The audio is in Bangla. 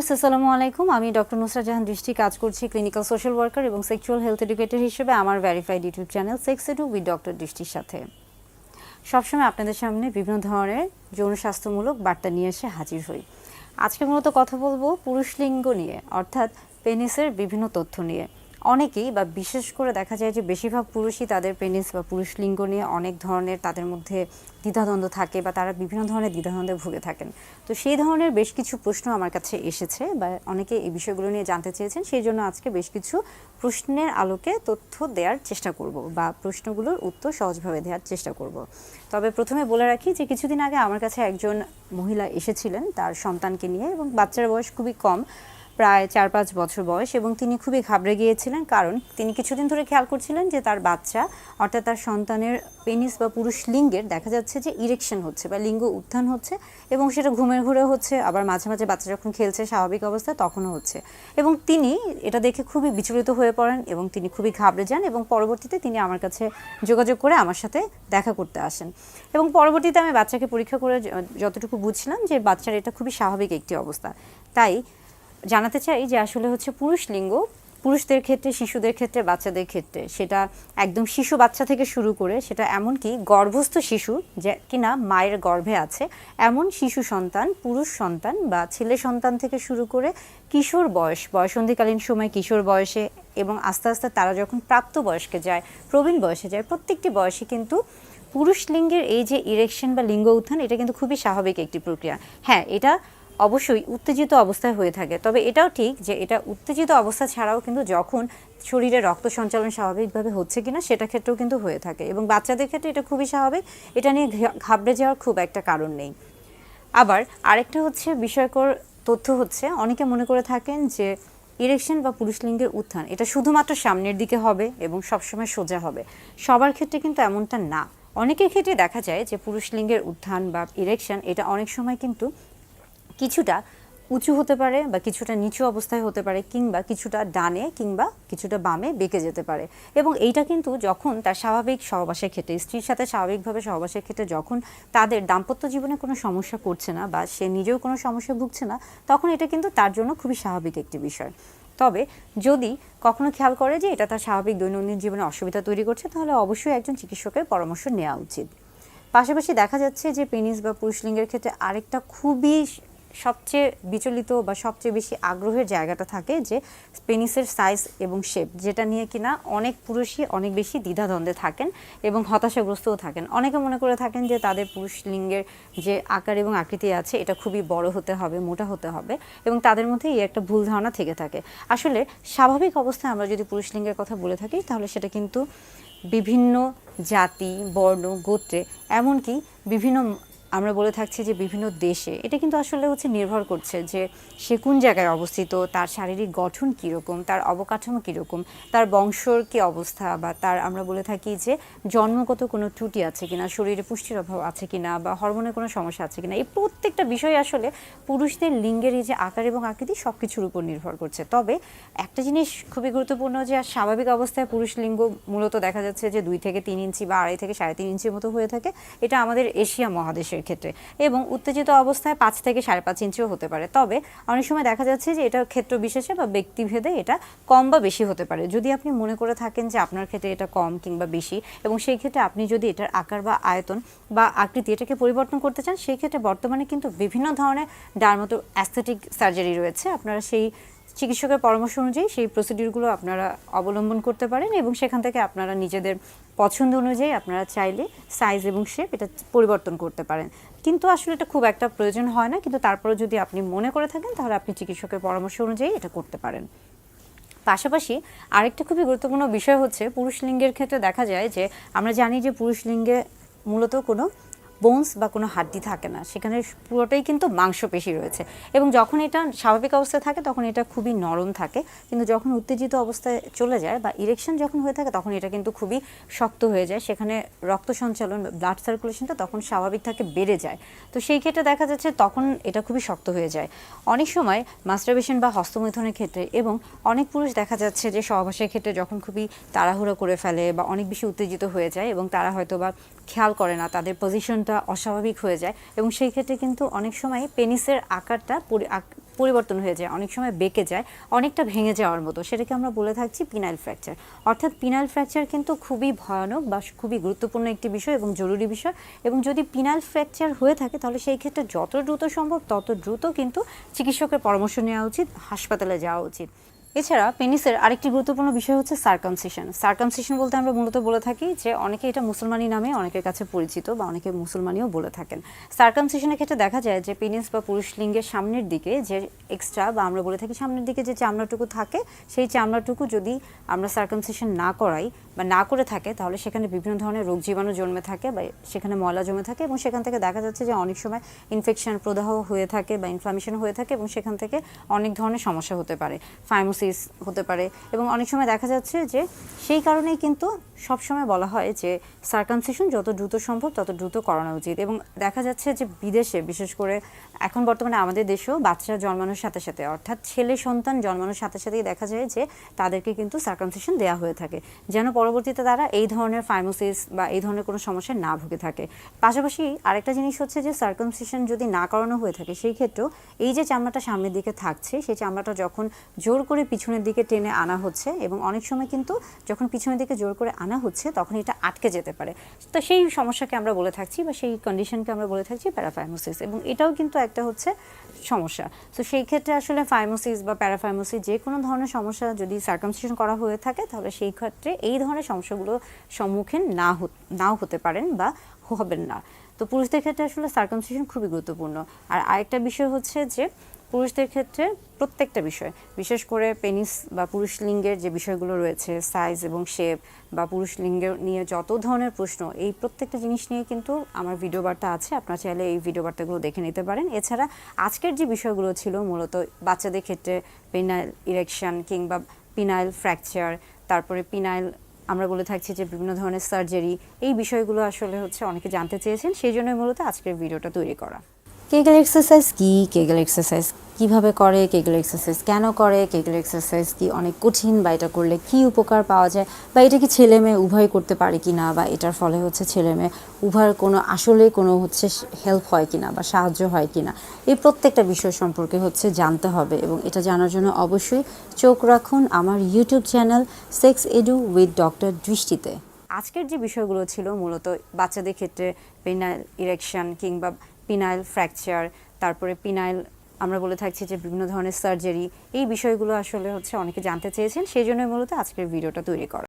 ভিউয়ার্স আসসালামু আলাইকুম। আমি ডক্টর নুসরাত জাহান দৃষ্টি কাজ করছি ক্লিনিক্যাল সোশ্যাল ওয়ার্কার এবং সেক্সুয়াল হেলথ এডুকেটর হিসেবে আমার verified YouTube channel sex edu with doctor দৃষ্টির সাথে সবসময় আপনাদের সামনে বিভিন্ন ধরনের যৌন স্বাস্থ্যমূলক বার্তা নিয়ে এসে হাজির হই। আজকে মূলত কথা বলবো পুরুষ লিঙ্গ নিয়ে, অর্থাৎ পেনিসের বিভিন্ন তথ্য নিয়ে। অনেকেই বা বিশেষ করে দেখা যায় যে বেশিরভাগ পুরুষই তাদের পেনিস বা পুরুষ লিঙ্গ নিয়ে অনেক ধরনের তাদের মধ্যে দ্বিধাদ্বন্দ্ব থাকে বা তারা বিভিন্ন ধরনের দ্বিধাদ্বন্দ্বে ভুগে থাকেন। তো সেই ধরনের বেশ কিছু প্রশ্ন আমার কাছে এসেছে বা অনেকে এই বিষয়গুলো নিয়ে জানতে চেয়েছেন, সেই জন্য আজকে বেশ কিছু প্রশ্নের আলোকে তথ্য দেওয়ার চেষ্টা করব বা প্রশ্নগুলোর উত্তর সহজভাবে দেওয়ার চেষ্টা করব। তবে প্রথমে বলে রাখি যে কিছুদিন আগে আমার কাছে একজন মহিলা এসেছিলেন তার সন্তানকে নিয়ে, এবং বাচ্চার বয়স খুবই কম, প্রায় 4-5 বছর বয়স, এবং তিনি খুবই ঘাবড়ে গিয়েছিলেন কারণ তিনি কিছুদিন ধরে খেয়াল করছিলেন যে তার বাচ্চা অর্থাৎ তার সন্তানের পেনিস বা পুরুষ লিঙ্গের দেখা যাচ্ছে যে ইরেকশন হচ্ছে বা লিঙ্গ উত্থান হচ্ছে, এবং সেটা ঘুমের ঘুরে হচ্ছে, আবার মাঝে মাঝে বাচ্চা যখন খেলছে স্বাভাবিক অবস্থায় তখনও হচ্ছে। এবং তিনি এটা দেখে খুবই বিচলিত হয়ে পড়েন এবং তিনি খুবই ঘাবড়ে যান, এবং পরবর্তীতে তিনি আমার কাছে যোগাযোগ করে আমার সাথে দেখা করতে আসেন। এবং পরবর্তীতে আমি বাচ্চাকে পরীক্ষা করে যতটুকু বুঝছিলাম যে বাচ্চার এটা খুবই স্বাভাবিক একটি অবস্থা। তাই জানাতে চাই যে আসলে হচ্ছে পুরুষ লিঙ্গ পুরুষদের ক্ষেত্রে, শিশুদের ক্ষেত্রে, বাচ্চাদের ক্ষেত্রে, সেটা একদম শিশু বাচ্চা থেকে শুরু করে সেটা এমনকি গর্ভস্থ শিশু যে কিনা মায়ের গর্ভে আছে এমন শিশু সন্তান, পুরুষ সন্তান বা ছেলে সন্তান থেকে শুরু করে কিশোর বয়সন্ধিকালীন সময় কিশোর বয়সে এবং আস্তে আস্তে তারা যখন প্রাপ্তবয়স্কে যায়, প্রবীণ বয়সে যায়, প্রত্যেকটি বয়সে কিন্তু পুরুষ লিঙ্গের এই যে ইরেকশন বা লিঙ্গ উত্থান এটা কিন্তু খুবই স্বাভাবিক একটি প্রক্রিয়া। হ্যাঁ, এটা অবশ্যই উত্তেজিত অবস্থায় হয়ে থাকে, তবে এটাও ঠিক যে এটা উত্তেজিত অবস্থা ছাড়াও কিন্তু যখন শরীরে রক্ত সঞ্চালন স্বাভাবিকভাবে হচ্ছে কিনা সেটা ক্ষেত্রেও কিন্তু হয়ে থাকে, এবং বাচ্চাদের ক্ষেত্রে এটা খুবই স্বাভাবিক, এটা নিয়ে ঘাবড়ে যাওয়ার খুব একটা কারণ নেই। আবার আরেকটা হচ্ছে বিষয়কর তথ্য হচ্ছে, অনেকে মনে করে থাকেন যে ইরেকশন বা পুরুষ লিঙ্গের উত্থান এটা শুধুমাত্র সামনের দিকে হবে এবং সবসময় সোজা হবে। সবার ক্ষেত্রে কিন্তু এমনটা না। অনেকের ক্ষেত্রে দেখা যায় যে পুরুষ লিঙ্গের উত্থান বা ইরেকশন এটা অনেক সময় কিন্তু কিছুটা উঁচু হতে পারে বা কিছুটা নিচু অবস্থায় হতে পারে, কিংবা কিছুটা ডানে কিংবা কিছুটা বামে বেঁকে যেতে পারে। এবং এইটা কিন্তু যখন তার স্বাভাবিক সহবাসের ক্ষেত্রে, স্ত্রীর সাথে স্বাভাবিকভাবে সহবাসের ক্ষেত্রে যখন তাদের দাম্পত্য জীবনে কোনো সমস্যা করছে না বা সে নিজেও কোনো সমস্যা ভুগছে না, তখন এটা কিন্তু তার জন্য খুবই স্বাভাবিক একটি বিষয়। তবে যদি কখনো খেয়াল করে যে এটা তার স্বাভাবিক দৈনন্দিন জীবনে অসুবিধা তৈরি করছে, তাহলে অবশ্যই একজন চিকিৎসকের পরামর্শ নেওয়া উচিত। পাশাপাশি দেখা যাচ্ছে যে পেনিস বা পুরুষ লিঙ্গের ক্ষেত্রে আরেকটা খুবই সবচেয়ে বিচলিত বা সবচেয়ে বেশি আগ্রহের জায়গাটা থাকে যে পেনিসের সাইজ এবং শেপ, যেটা নিয়ে কিনা অনেক পুরুষই অনেক বেশি দ্বিধাদ্বন্দ্বে থাকেন এবং হতাশাগ্রস্তও থাকেন। অনেকে মনে করে থাকেন যে তাদের পুরুষ লিঙ্গের যে আকার এবং আকৃতি আছে এটা খুবই বড় হতে হবে, মোটা হতে হবে, এবং তাদের মধ্যে এই একটা ভুল ধারণা থেকে থাকে। আসলে স্বাভাবিক অবস্থায় আমরা যদি পুরুষ লিঙ্গের কথা বলে থাকি তাহলে সেটা কিন্তু বিভিন্ন জাতি, বর্ণ, গোত্রে, এমনকি বিভিন্ন আমরা বলে থাকছি যে বিভিন্ন দেশে, এটা কিন্তু আসলে হচ্ছে নির্ভর করছে যে সে কোন জায়গায় অবস্থিত, তার শারীরিক গঠন কীরকম, তার অবকাঠামো কীরকম, তার বংশর কী অবস্থা, বা তার আমরা বলে থাকি যে জন্মগত কোনো ত্রুটি আছে কিনা, শরীরে পুষ্টির অভাব আছে কিনা, বা হরমোনের কোনো সমস্যা আছে কিনা, এই প্রত্যেকটা বিষয় আসলে পুরুষদের লিঙ্গের এই যে আকার এবং আকৃতি সব কিছুর উপর নির্ভর করছে। তবে একটা জিনিস খুবই গুরুত্বপূর্ণ যে স্বাভাবিক অবস্থায় পুরুষ লিঙ্গ মূলত দেখা যাচ্ছে যে 2 থেকে 3 ইঞ্চি বা 2.5 থেকে 3.5 ইঞ্চির মতো হয়ে থাকে, এটা আমাদের এশিয়া মহাদেশের ক্ষেত্রে, এবং উত্তেজিত অবস্থায় 5 থেকে 5.5 ইঞ্চিও হতে পারে। তবে অনেক সময় দেখা যাচ্ছে যে এটা ক্ষেত্র বিশেষে বা ব্যক্তিভেদে এটা কম বা বেশি হতে পারে। যদি আপনি মনে করে থাকেন যে আপনার ক্ষেত্রে এটা কম কিংবা বেশি, এবং সেই ক্ষেত্রে আপনি যদি এটার আকার বা আয়তন বা আকৃতি এটাকে পরিবর্তন করতে চান, সেই ক্ষেত্রে বর্তমানে কিন্তু বিভিন্ন ধরনের ডার্মাটো অ্যাস্থেটিক সার্জারি রয়েছে। আপনারা সেই চিকিৎসকের পরামর্শ অনুযায়ী সেই প্রসিডিউরগুলো আপনারা অবলম্বন করতে পারেন, এবং সেখান থেকে আপনারা নিজেদের পছন্দ অনুযায়ী আপনারা চাইলে সাইজ এবং শেপ এটা পরিবর্তন করতে পারেন। কিন্তু আসলে এটা খুব একটা প্রয়োজন হয় না, কিন্তু তারপরে যদি আপনি মনে করে থাকেন তাহলে আপনি চিকিৎসকের পরামর্শ অনুযায়ী এটা করতে পারেন। পাশাপাশি আরেকটা খুবই গুরুত্বপূর্ণ বিষয় হচ্ছে পুরুষ লিঙ্গের ক্ষেত্রে দেখা যায় যে আমরা জানি যে পুরুষ লিঙ্গে মূলত কোনো বোনস বা কোনো হাড্ডি থাকে না, সেখানে পুরোটাই কিন্তু মাংসপেশি রয়েছে, এবং যখন এটা স্বাভাবিক অবস্থায় থাকে তখন এটা খুবই নরম থাকে, কিন্তু যখন উত্তেজিত অবস্থায় চলে যায় বা ইরেকশন যখন হয়ে থাকে তখন এটা কিন্তু খুবই শক্ত হয়ে যায়, সেখানে রক্ত সঞ্চালন ব্লাড সার্কুলেশনটা তখন স্বাভাবিক থাকে বেড়ে যায়। তো সেই ক্ষেত্রে দেখা যাচ্ছে তখন এটা খুবই শক্ত হয়ে যায়। অনেক সময় মাস্টারবেশন বা হস্তমৈথুনের ক্ষেত্রে, এবং অনেক পুরুষ দেখা যাচ্ছে যে সহবাসের ক্ষেত্রে যখন খুবই তাড়াহুড়ো করে ফেলে বা অনেক বেশি উত্তেজিত হয়ে যায় এবং তারা হয়তো বা খেয়াল করে না, তাদের পজিশনটা অস্বাভাবিক হয়ে যায়, এবং সেই ক্ষেত্রে কিন্তু অনেক সময় পেনিসের আকারটা পরিবর্তন হয়ে যায়, অনেক সময় বেঁকে যায়, অনেকটা ভেঙে যাওয়ার মতো, সেটাকে আমরা বলে থাকছি পিনাইল ফ্র্যাকচার। অর্থাৎ পিনাইল ফ্র্যাকচার কিন্তু খুবই ভয়ানক বা খুবই গুরুত্বপূর্ণ একটি বিষয় এবং জরুরি বিষয়, এবং যদি পিনাইল ফ্র্যাকচার হয়ে থাকে তাহলে সেই ক্ষেত্রে যত দ্রুত সম্ভব তত দ্রুত কিন্তু চিকিৎসকের পরামর্শ নেওয়া উচিত, হাসপাতালে যাওয়া উচিত। এছাড়া পেনিসের আরেকটি গুরুত্বপূর্ণ বিষয় হচ্ছে সার্কামসিশন। সার্কামসিশন বলতে আমরা মূলত বলে থাকি যে অনেকে এটা মুসলমানি নামে অনেকের কাছে পরিচিত বা অনেকে মুসলমানিও বলে থাকেন। সার্কামসিশনের ক্ষেত্রে দেখা যায় যে পেনিস বা পুরুষ লিঙ্গের সামনের দিকে যে এক্সট্রা বা আমরা বলে থাকি সামনের দিকে যে চামড়াটুকু থাকে, সেই চামড়াটুকু যদি আমরা সার্কামসিশন না করাই বা না করে থাকে তাহলে সেখানে বিভিন্ন ধরনের রোগ জীবাণু জন্মে থাকে বা সেখানে ময়লা জমে থাকে, এবং সেখান থেকে দেখা যাচ্ছে যে অনেক সময় ইনফেকশন প্রদাহ হয়ে থাকে বা ইনফ্লামেশন হয়ে থাকে, এবং সেখান থেকে অনেক ধরনের সমস্যা হতে পারে, ফাইমোসিস হতে পারে। এবং অনেক সময় দেখা যাচ্ছে যে সেই কারণেই কিন্তু সবসময় বলা হয় যে সার্কামসিশন যত দ্রুত সম্ভব তত দ্রুত করানো উচিত। এবং দেখা যাচ্ছে যে বিদেশে, বিশেষ করে এখন বর্তমানে আমাদের দেশেও বাচ্চা জন্মানোর সাথে সাথে, অর্থাৎ ছেলে সন্তান জন্মানোর সাথে সাথেই দেখা যায় যে তাদেরকে কিন্তু সার্কামসিশন দেওয়া হয়ে থাকে, যেন পরবর্তীতে তারা এই ধরনের ফাইমোসিস বা এই ধরনের কোনো সমস্যায় না ভুগে থাকে। পাশাপাশি আরেকটা জিনিস হচ্ছে যে সার্কামসিশন যদি না করানো হয়ে থাকে সেই ক্ষেত্রেও এই যে চামড়াটা সামনের দিকে থাকছে, সেই চামড়াটা যখন জোর করে পিছনের দিকে টেনে আনা হচ্ছে, এবং অনেক সময় কিন্তু যখন পিছনের দিকে জোর করে আনা হচ্ছে তখন এটা আটকে যেতে পারে, তো সেই সমস্যাকে আমরা বলে থাকছি বা সেই কন্ডিশনকে আমরা বলে থাকছি প্যারাফাইমোসিস, এবং এটাও কিন্তু একটা হচ্ছে সমস্যা। তো সেই ক্ষেত্রে আসলে ফাইমোসিস বা প্যারাফাইমোসিস যে কোনো ধরনের সমস্যা যদি সার্কামসিশন করা হয়ে থাকে তাহলে সেই ক্ষেত্রে এই ধরনের সমস্যাগুলো সম্মুখীন নাও হতে পারেন বা হবেন না। তো পুরুষদের ক্ষেত্রে আসলে সার্কামসিশন খুবই গুরুত্বপূর্ণ। আর আরেকটা বিষয় হচ্ছে যে পুরুষদের ক্ষেত্রে প্রত্যেকটা বিষয়, বিশেষ করে পেনিস বা পুরুষ লিঙ্গের যে বিষয়গুলো রয়েছে, সাইজ এবং শেপ বা পুরুষ লিঙ্গের নিয়ে যত ধরনের প্রশ্ন, এই প্রত্যেকটা জিনিস নিয়ে কিন্তু আমার ভিডিও বার্তা আছে, আপনারা চাইলে এই ভিডিও বার্তাগুলো দেখে নিতে পারেন। এছাড়া আজকের যে বিষয়গুলো ছিল মূলত বাচ্চাদের ক্ষেত্রে পেনাইল ইরেকশন কিংবা পিনাইল ফ্র্যাকচার, তারপরে পিনাইল আমরা বলে থাকছি যে বিভিন্ন ধরনের সার্জারি, এই বিষয়গুলো আসলে হচ্ছে অনেকে জানতে চেয়েছেন, সেই জন্যই মূলত আজকের ভিডিওটা তৈরি করা। কেগেল এক্সারসাইজ কি, কেগেল এক্সারসাইজ কিভাবে করে, কেগেল এক্সারসাইজ কেন করে, কেগেল এক্সারসাইজ কি অনেক কঠিন বা এটা করলে কি উপকার পাওয়া যায়, বা এটা কি ছেলে মেয়ে উভয় করতে পারে কি না, বা এটার ফলে হচ্ছে ছেলে মেয়ে উভয়ের কোনো আসলে কোনো হচ্ছে হেল্প হয় কি না বা সাহায্য হয় কি না, এই প্রত্যেকটা বিষয় সম্পর্কে হচ্ছে জানতে হবে। এবং এটা জানার জন্য অবশ্যই চোখ রাখুন আমার YouTube channel sex edu with doctor দৃষ্টিতে। আজকের যে বিষয়গুলো ছিল মূলত বাচ্চাদের ক্ষেত্রে পেনাইল ইরেকশন কিংবা পিনাইল ফ্র্যাকচার, তারপরে পিনাইল আমরা বলে থাকছি যে বিভিন্ন ধরনের সার্জারি, এই বিষয়গুলো আসলে হচ্ছে অনেকে জানতে চেয়েছেন, সেই জন্যই মূলত আজকের ভিডিওটা তৈরি করা।